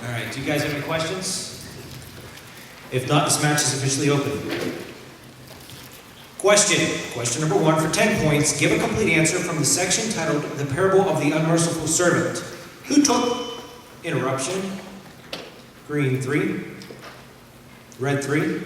All right, do you guys have any questions? If not, this match is officially open. Question number 1 for 10 points. Give a complete answer from the section titled The Parable of the Unmerciful Servant. Who took interruption? Green 3, red 3.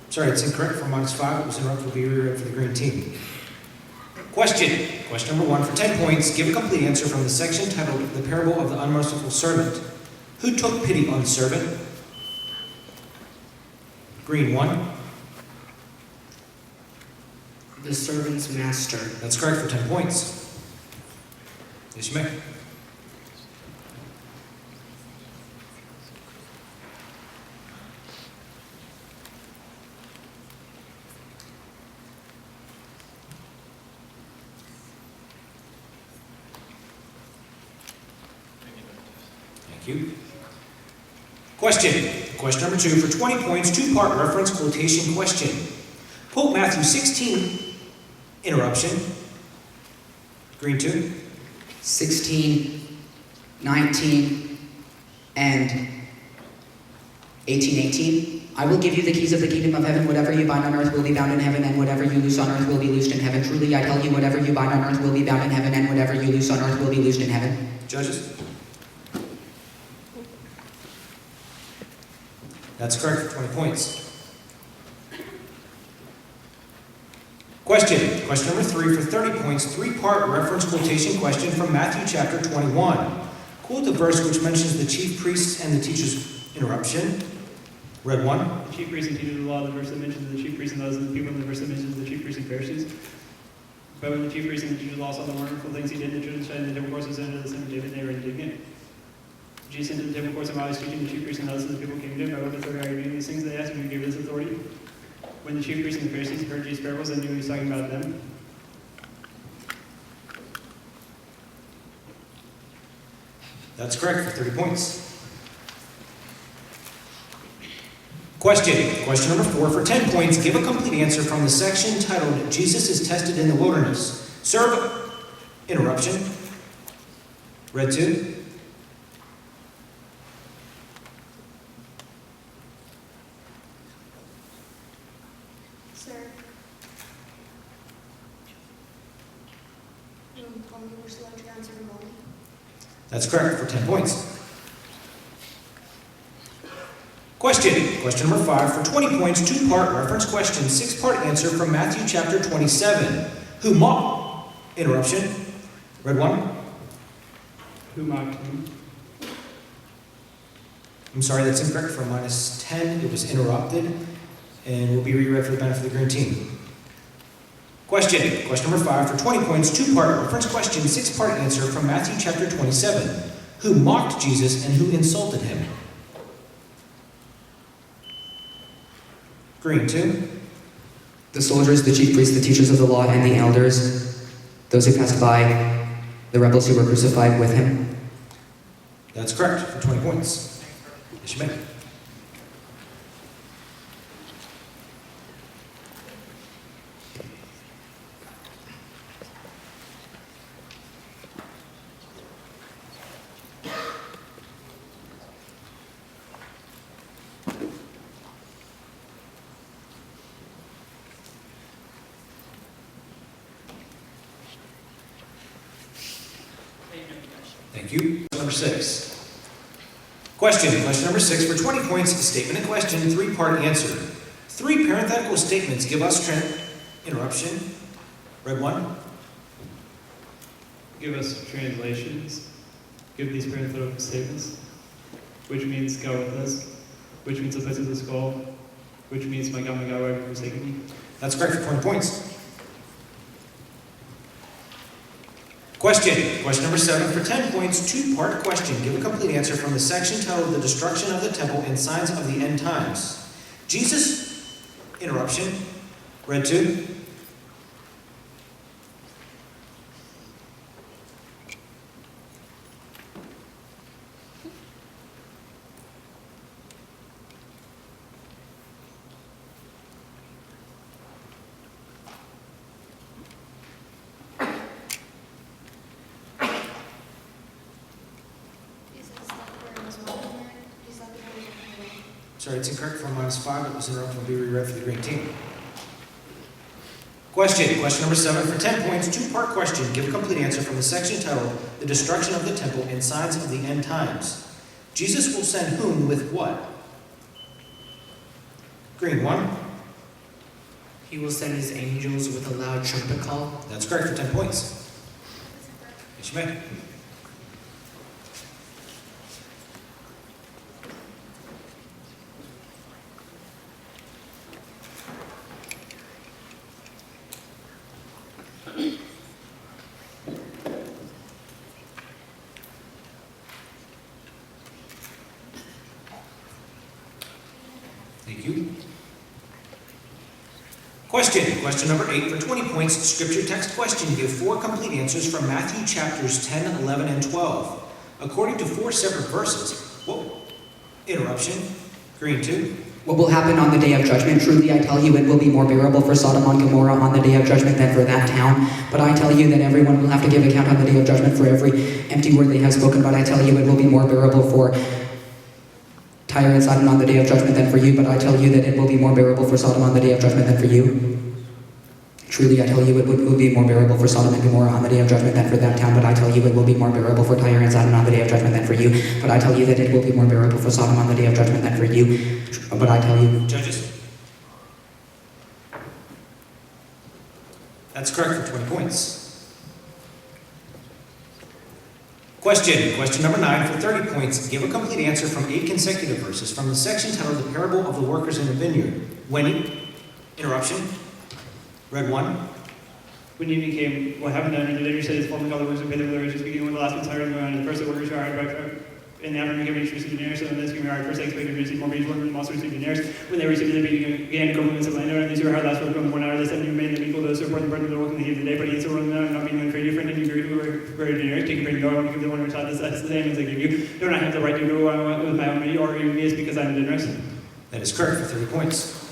Sorry, it's incorrect for -5. It was interrupted, will be reread for the green team. Question number 1 for 10 points. Give a complete answer from the section titled The Parable of the Unmerciful Servant. Who took pity on the servant? Green 1. The servant's master. That's correct for 10 points. Yes, you may. You. Question number 2 for 20 points, 2-part reference quotation question. Quote Matthew 16, interruption. Green 2. 16, 19, and 18:18. I will give you the keys of the kingdom of heaven. Whatever you bind on earth will be bound in heaven, and whatever you loose on earth will be loosed in heaven. Truly I tell you, whatever you bind on earth will be bound in heaven, and whatever you loose on earth will be loosed in heaven. Judges? That's correct for 20 points. Question number 3 for 30 points, 3-part reference quotation question from Matthew chapter 21. Quote the verse which mentions the chief priests and the teachers' interruption. Red 1. The chief priests and teachers of the law, the verse that mentions the chief priests and those of the people, and the verse that mentions the chief priests and Pharisees. But when the chief priests and the teachers of the law saw the wonderful things he did, the children shouted in the temple courts and said unto the son of David, they were indignant. Jesus entered the temple courts, and while he was teaching, the chief priests and those of the people came to him. By what authority are you doing these things? They asked him, who gave this authority? When the chief priests and the Pharisees heard Jesus' parables, they knew he was talking about them. That's correct for 30 points. Question number 4 for 10 points. Give a complete answer from the section titled Jesus is Tested in the Wilderness. Serve interruption. Red 2. Sir. Would you like to answer the moment? That's correct for 10 points. Question number 5 for 20 points, 2-part reference question, 6-part answer from Matthew chapter 27. Who mocked? Interruption. Red 1. Who mocked him? I'm sorry, that's incorrect for -10. It was interrupted and will be reread for the benefit of the green team. Question number 5 for 20 points, 2-part reference question, 6-part answer from Matthew chapter 27. Who mocked Jesus and who insulted him? Green 2. The soldiers, the chief priests, the teachers of the law, and the elders, those who passed by, the rebels who were crucified with him. That's correct for 20 points. Yes, you may. Thank you. Number 6. Question number 6 for 20 points, statement and question, 3-part answer. 3 parenthetical statements give us interruption. Red 1. Give us translations. Give these parenthetical statements. Which means go with us. Which means the place of the skull. Which means my God, why have you forsaken me? That's correct for 20 points. Question number 7 for 10 points, two-part question. Give a complete answer from the section titled The Destruction of the Temple and Signs of the End Times. Jesus, interruption, red 2. Sorry, it's incorrect for -5. It was interrupted. Will be reread for the green team. Question number 7 for 10 points, two-part question. Give a complete answer from the section titled The Destruction of the Temple and Signs of the End Times. Jesus will send whom with what? Green 1. He will send his angels with a loud trumpet call. That's correct for 10 points. Yes, you may. Thank you. Question number 8 for 20 points, scripture text question. Give 4 complete answers from Matthew chapters 10, 11, and 12. According to 4 separate verses. Whoa. Interruption. Green 2. What will happen on the day of judgment? Truly I tell you, it will be more bearable for Sodom and Gomorrah on the day of judgment than for that town. But I tell you that everyone will have to give account on the day of judgment for every empty word they have spoken. But I tell you, it will be more bearable for Tyre and Sidon on the day of judgment than for you. But I tell you that it will be more bearable for Sodom on the day of judgment than for you. Truly I tell you, it will be more bearable for Sodom and Gomorrah on the day of judgment than for that town. But I tell you, it will be more bearable for Tyre and Sidon on the day of judgment than for you. But I tell you that it will be more bearable for Sodom on the day of judgment than for you. But I tell you... Judges. That's correct for 20 points. Question number 9 for 30 points. Give a complete answer from 8 consecutive verses from the section titled The Parable of the Workers in the Vineyard. Winnie. Interruption. Red 1. When evening came, what happened then? And the leader said, "His former colleagues would pay their wages, beginning when the last one's hired and going on. And the first the workers were hired back in the afternoon, given each received denarius. So when this came hired, first they expected to receive more wages, when the also received denarius. When they received it, they began governments of landowner. And these who were hired last work from 1 hour, they said, "You made them equal to those who report the work in the heat of the day." But he answered, "Not being unfair to your friend, and you agreed to very denarius. Take and bring go, and give the one who taught this. That's the same as I give you. Don't I have the right to do what I want with my own money, or even me is because I'm generous?" That is correct for 30 points.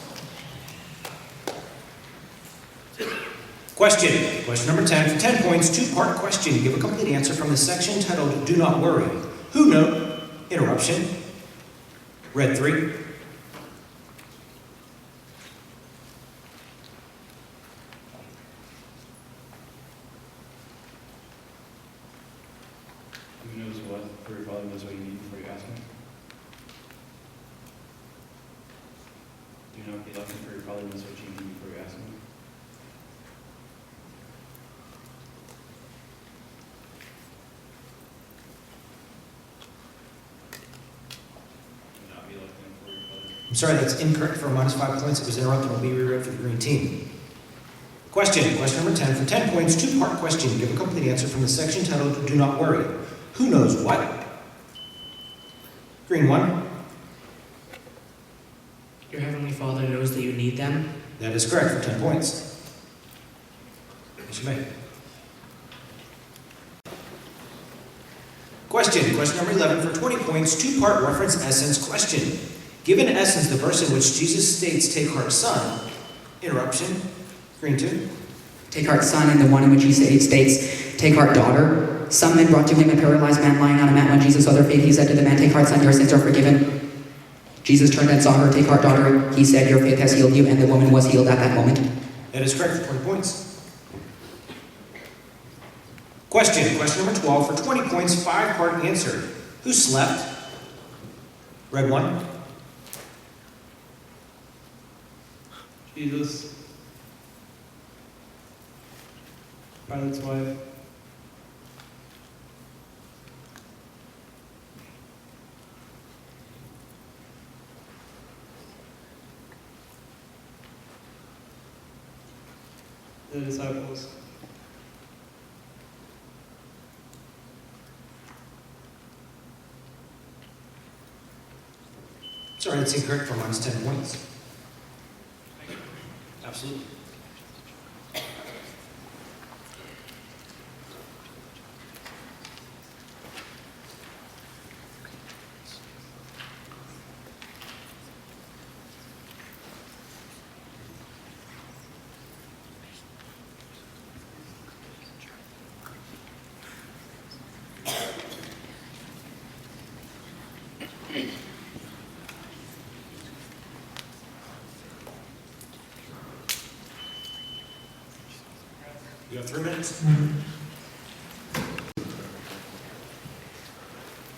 Question number 10 for 10 points, two-part question. Give a complete answer from the section titled Do Not Worry. Who know? Interruption. Red 3. Who knows what? For your father knows what you need before you ask him. Do not be looking for your father knows what you need before you ask him. Do not be looking for your father. I'm sorry, that's incorrect for -5 points. It was interrupted. Will be reread for the green team. Question number 10 for 10 points, two-part question. Give a complete answer from the section titled Do Not Worry. Who knows what? Green 1. Your heavenly Father knows that you need them. That is correct for 10 points. Yes, you may. Question number 11 for 20 points, two-part reference essence question. Give in essence the verse in which Jesus states, "Take heart, son." Interruption. Green 2. Take heart, son, and the one in which he states, "Take heart, daughter." Some men brought to him a paralyzed man lying on a mat. When Jesus saw their faith, he said to the man, "Take heart, son, your sins are forgiven." Jesus turned and saw her. "Take heart, daughter," he said, "your faith has healed you," and the woman was healed at that moment. That is correct for 20 points. Question number 12 for 20 points, 5-part answer. Who slept? Red 1. Jesus. Pilate's wife. The disciples. Sorry, that's incorrect for minus 10 points. Absolutely. You have 3 minutes.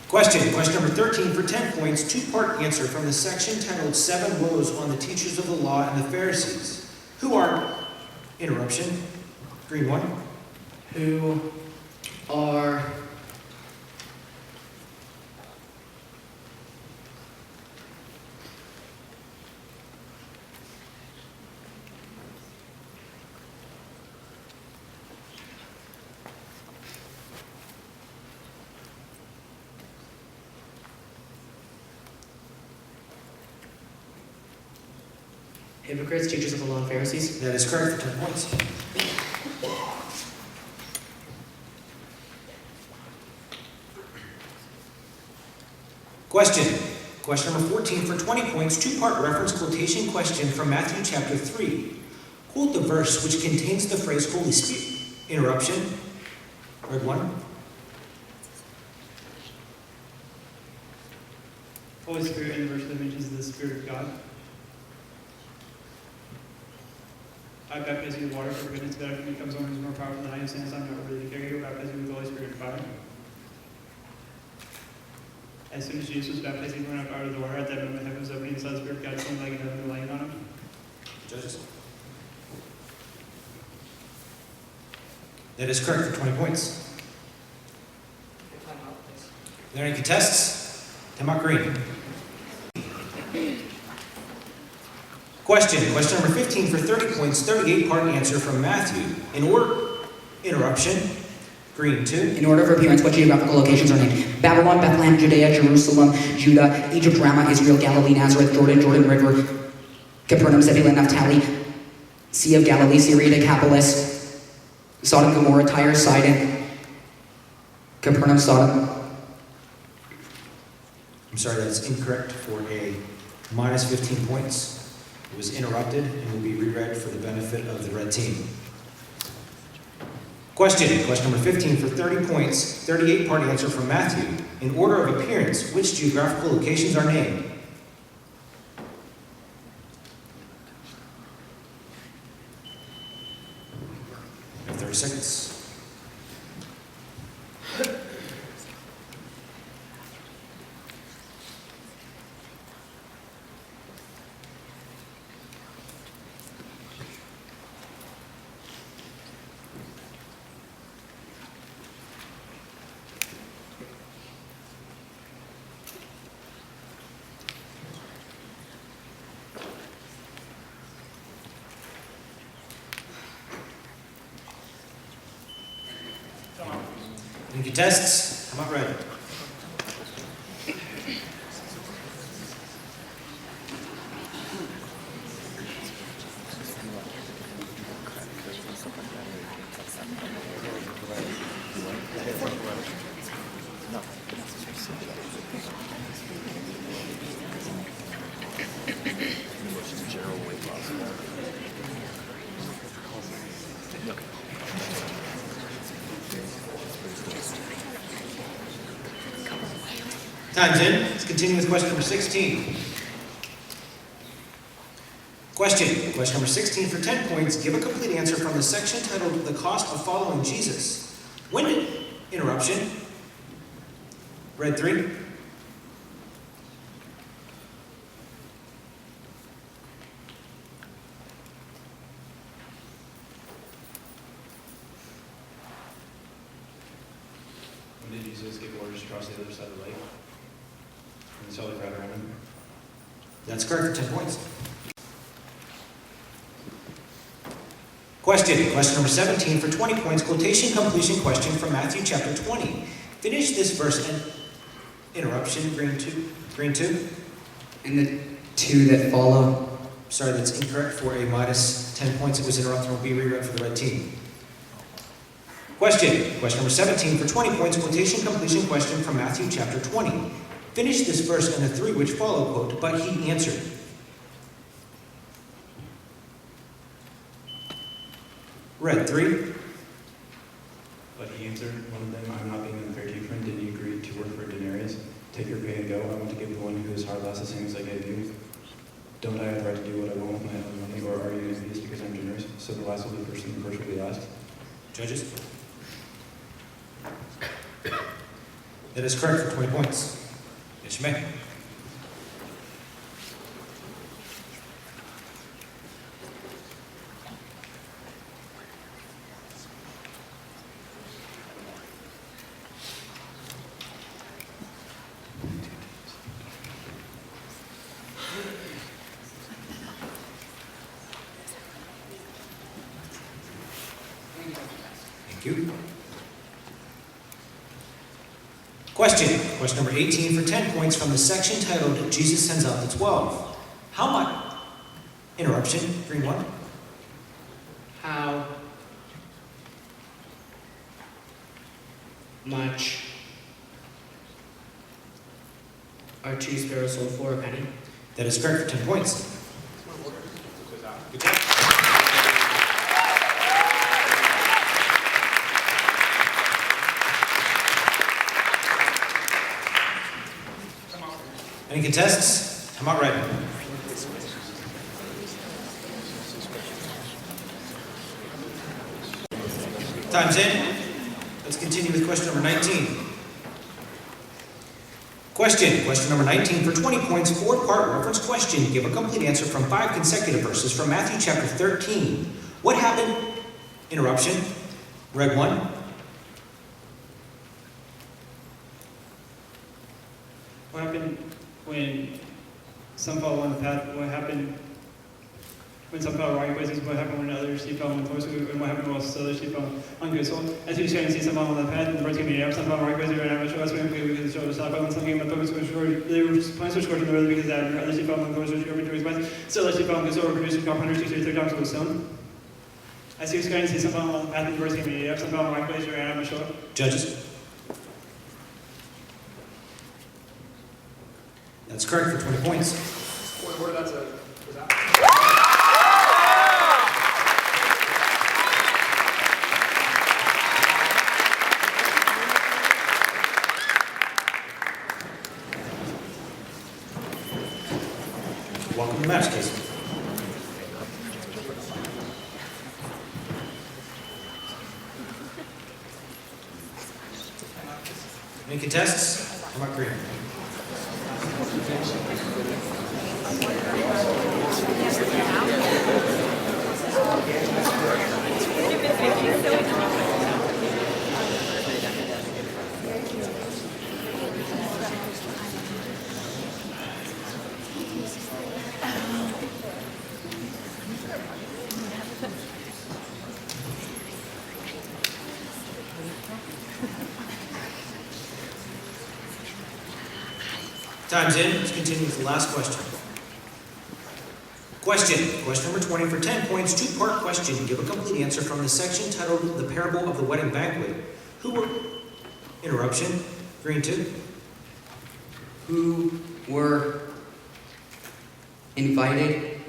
Question number 13 for 10 points, 2-part answer from the section titled 7 Woes on the Teachers of the Law and the Pharisees. Who are, interruption, green 1. Who are hypocrites, teachers of the law, and Pharisees? That is correct for 10 points. Question number 14 for 20 points, 2-part reference quotation question from Matthew chapter 3. Quote the verse which contains the phrase Holy Spirit. Interruption. Red 1. Holy Spirit in the verse that mentions the Spirit of God. I baptize you with water for repentance, but after me comes one who is more powerful than I am, since I'm not worthy to carry you, baptize you with the Holy Spirit and fire. As soon as Jesus was baptized, he went up out of the water. At that moment, heaven was opening, and saw the Spirit of God descending like a dove and lying on him. Judges. That is correct for 20 points. Are there any contests? Time out green. Question number 15 for 30 points, 38-part answer from Matthew. In order, interruption, green 2. In order of appearance, what geographical locations are named? Babylon, Bethlehem, Judea, Jerusalem, Judah, Egypt, Ramah, Israel, Galilee, Nazareth, Jordan River, Capernaum, Zebulun, Naphtali, Sea of Galilee, Syria, Decapolis, Sodom, Gomorrah, Tyre, Sidon, Capernaum, Sodom. I'm sorry, that's incorrect for a minus 15 points. It was interrupted and will be reread for the benefit of the red team. Question number 15 for 30 points, 38-part answer from Matthew. In order of appearance, which geographical locations are named? You have 30 seconds. Any contests? Come out red. Time's in. Let's continue with question number 16. Question number 16 for 10 points. Give a complete answer from the section titled The Cost of Following Jesus. When did, interruption, red 3. When did Jesus give orders to cross the other side of the lake? And saw the crowd around him? That's correct for 10 points. Question number 17 for 20 points. Quotation completion question from Matthew chapter 20. Finish this verse and interruption, green 2. And the two that follow. Sorry, that's incorrect for a minus 10 points. It was interrupted and will be reread for the red team. Question number 17 for 20 points, quotation completion question from Matthew chapter 20. Finish this verse and the three which follow, quote, but he answered. Red 3. But he answered one of them, I'm not being unfair to you, friend. Didn't you agree to work for a denarius? Take your pay and go. I want to give the one who is hard less the same as I gave you. Don't I have the right to do what I want with my own money, or are you envious because I'm generous? So the last will be first and the first will be last. Judges? That is correct for 20 points. Yes, you may. Thank you. Question number 18 for 10 points from the section titled Jesus Sends Out the 12. How much? Interruption, green 1. How much are 2 sparrows sold for a penny? That is correct for 10 points. Good job. Any contests? Come out red. Time's in. Let's continue with question number 19. Question number 19 for 20 points, 4-part reference question. Give a complete answer from 5 consecutive verses from Matthew chapter 13. What happened? Interruption. Red 1. What happened when some fell on the path? What happened when some fell rocky places? What happened when others she fell on the course? And what happened when others she fell on good soil? As you can see, some fell on the path, and the birds came in the air. Some fell on rocky places, and I'm sure that's when we can show the stop. And some came on the focus, they were plants were scorching the road because that. Others she fell on the course, which over to his west. Still, others she fell on good soil, producing crop 163 times with stone. As you can see, some fell on the path, and the birds came in the air. Some fell on rocky places, and I'm sure. Judges? That's correct for 20 points. Where that's a, was that? Welcome to match case. Any contests? Come out green. Time's in. Let's continue with the last question. Question number 20 for 10 points, 2-part question. Give a complete answer from the section titled The Parable of the Wedding Banquet. Who were... Interruption. Green 2. Who were invited,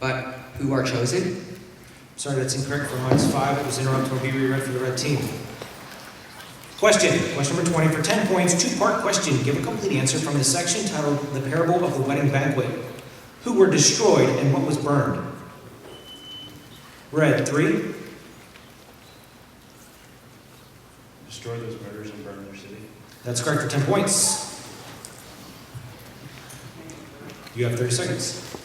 but who are chosen? Sorry, that's incorrect for -5. It was interrupted. Will be reread for the red team. Question number 20 for 10 points, 2-part question. Give a complete answer from the section titled The Parable of the Wedding Banquet. Who were destroyed and what was burned? Red 3. Destroy those murders and burn their city. That's correct for 10 points. You have 30 seconds.